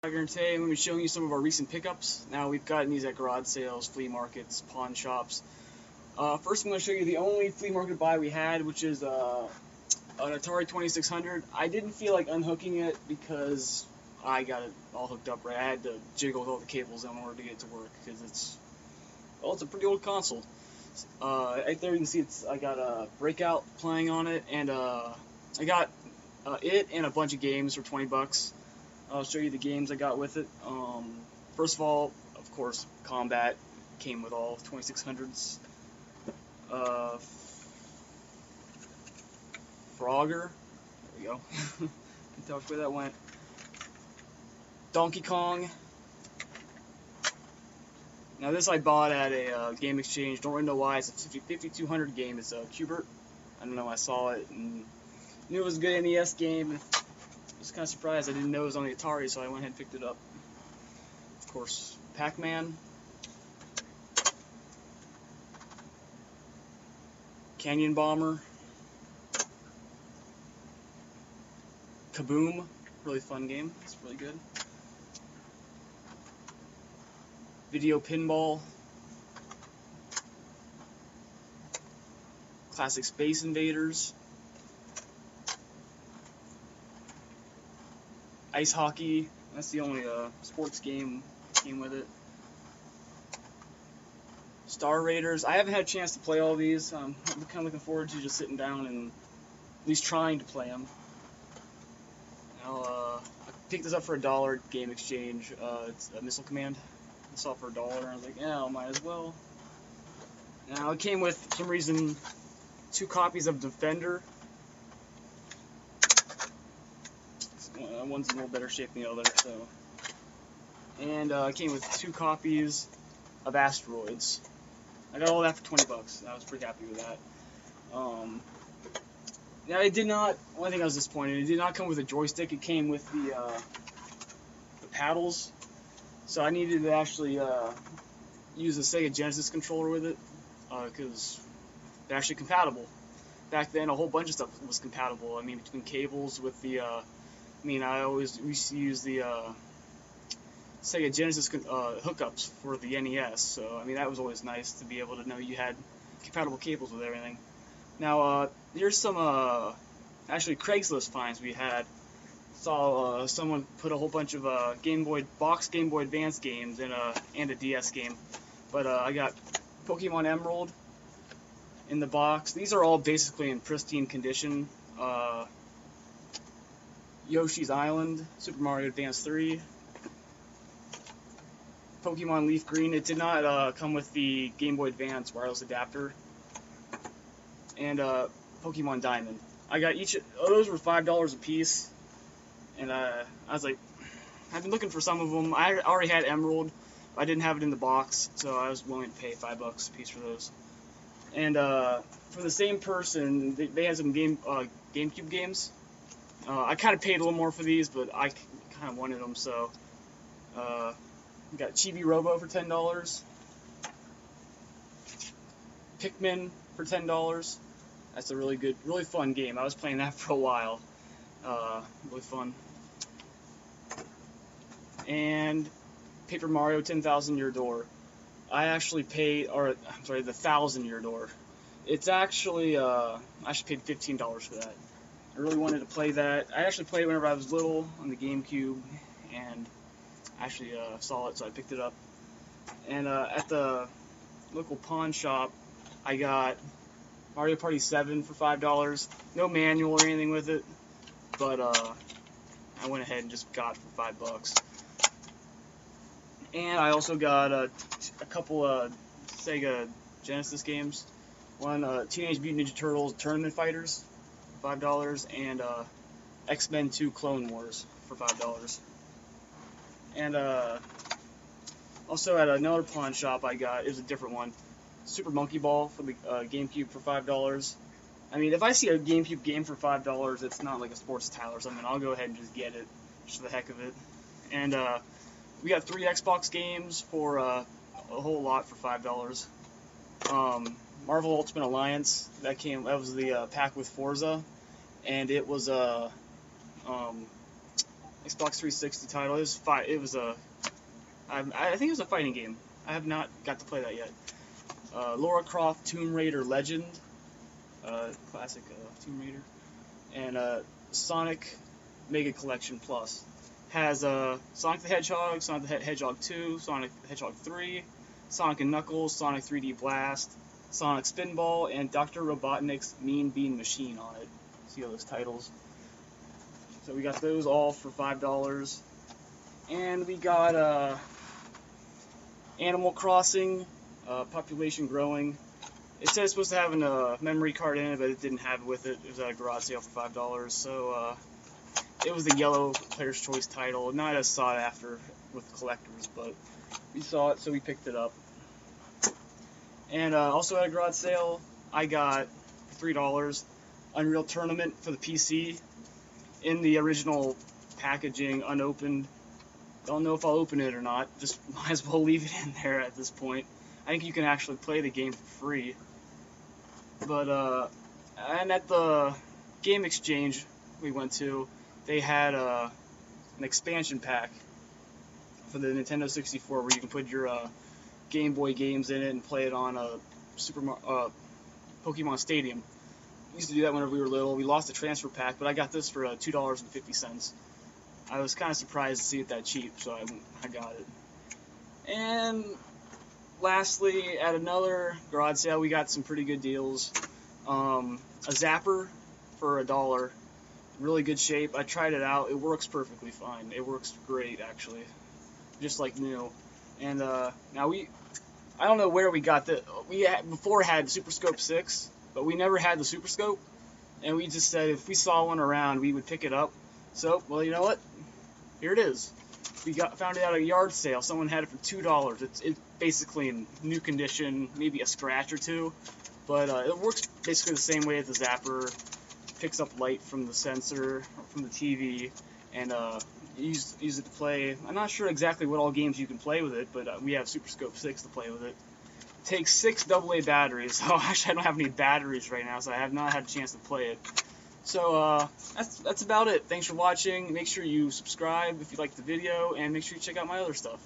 And today I'm going to be showing you some of our recent pickups. Now we've gotten these at garage sales, flea markets, pawn shops. First I'm going to show you the only flea market buy we had, which is an Atari 2600. I didn't feel like unhooking it because I got it all hooked up right. I had to jiggle all the cables in order to get it to work because it's a pretty old console. Right there you can see I got a Breakout playing on it, and I got it and a bunch of games for 20 bucks. I'll show you the games I got with it. First of all, of course, Combat came with all 2600s. Frogger, there we go. You can tell which way that went. Donkey Kong. Now this I bought at a game exchange. Don't really know why. It's a 5200 game. It's a Qbert. I don't know. I saw it and knew it was a good NES game. I was kind of surprised. I didn't know it was on the Atari, so I went ahead and picked it up. Of course, Pac-Man, Canyon Bomber, Kaboom, really fun game. It's really good. Video Pinball, classic Space Invaders, Ice Hockey. That's the only sports game came with it. Star Raiders. I haven't had a chance to play all these. I'm kind of looking forward to just sitting down and at least trying to play them. Now, I picked this up for $1 at Game Exchange. It's a Missile Command. I saw it for $1, and I was like, yeah, I might as well. Now, it came with, for some reason, 2 copies of Defender. One's in a little better shape than the other, so. And it came with 2 copies of Asteroids. I got all that for 20 bucks. I was pretty happy with that. Now it did not. One thing I was disappointed. It did not come with a joystick. It came with the paddles. So I needed to actually use a Sega Genesis controller with it because they're actually compatible. Back then, a whole bunch of stuff was compatible. I mean, between cables with the. I always used to use the Sega Genesis hookups for the NES, so I mean that was always nice to be able to know you had compatible cables with everything. Now here's some actually Craigslist finds we had. Saw someone put a whole bunch of Game Boy Advance games and a DS game, but I got Pokemon Emerald in the box. These are all basically in pristine condition. Yoshi's Island, Super Mario Advance 3, Pokemon Leaf Green. It did not come with the Game Boy Advance wireless adapter, and Pokemon Diamond. I got each. Those were $5 a piece, and I was like, I've been looking for some of them. I already had Emerald. I didn't have it in the box, so I was willing to pay $5 a piece for those. And for the same person, they had some GameCube games. I kind of paid a little more for these, but I kind of wanted them, so we got Chibi Robo for $10, Pikmin for $10. That's a really good, really fun game. I was playing that for a while. Really fun. And Paper Mario 10,000 Year Door. I actually paid, the 1,000 Year Door. It's actually, I actually paid $15 for that. I really wanted to play that. I actually played it whenever I was little on the GameCube, and I actually saw it, so I picked it up. And at the local pawn shop, I got Mario Party 7 for $5. No manual or anything with it, but I went ahead and just got it for $5. And I also got a couple of Sega Genesis games. One, Teenage Mutant Ninja Turtles Tournament Fighters, $5, and X-Men 2 Clone Wars for $5. And also at another pawn shop I got, it was a different one, Super Monkey Ball for the GameCube for $5. I mean, if I see a GameCube game for $5, it's not like a sports tile or something. I'll go ahead and just get it, just for the heck of it. And we got 3 Xbox games for a whole lot for $5. Marvel Ultimate Alliance, that was the pack with Forza, and it was Xbox 360 title. It was a I think it was a fighting game. I have not got to play that yet. Lara Croft Tomb Raider Legend, classic Tomb Raider, and Sonic Mega Collection Plus. Has Sonic the Hedgehog, Sonic the Hedgehog 2, Sonic the Hedgehog 3, Sonic and Knuckles, Sonic 3D Blast, Sonic Spinball, and Dr. Robotnik's Mean Bean Machine on it. See all those titles. So we got those all for $5. And we got Animal Crossing, Population Growing. It said it's supposed to have a memory card in it, but it didn't have it with it. It was at a garage sale for $5. So it was the yellow Player's Choice title, not as sought after with collectors, but we saw it, so we picked it up. And also at a garage sale, I got for $3 Unreal Tournament for the PC in the original packaging, unopened. Don't know if I'll open it or not. Just might as well leave it in there at this point. I think you can actually play the game for free. But and at the Game Exchange we went to, they had an expansion pack for the Nintendo 64 where you can put your Game Boy games in it and play it on a Pokemon Stadium. We used to do that whenever we were little. We lost the transfer pack, but I got this for $2.50. I was kind of surprised to see it that cheap, so I got it. And lastly, at another garage sale, we got some pretty good deals. A zapper for $1. Really good shape. I tried it out. It works perfectly fine. It works great, actually. Just like new. And now I don't know where we got the. Before had Super Scope 6, but we never had the Super Scope. And we just said if we saw one around, we would pick it up. So, well, you know what? Here it is. We found it at a yard sale. Someone had it for $2. It's basically in new condition, maybe a scratch or two, but it works basically the same way as the zapper. Picks up light from the sensor, from the TV, and use it to play. I'm not sure exactly what all games you can play with it, but we have Super Scope 6 to play with it. Takes 6 AA batteries. So actually, I don't have any batteries right now, so I have not had a chance to play it. So that's about it. Thanks for watching. Make sure you subscribe if you liked the video, and make sure you check out my other stuff.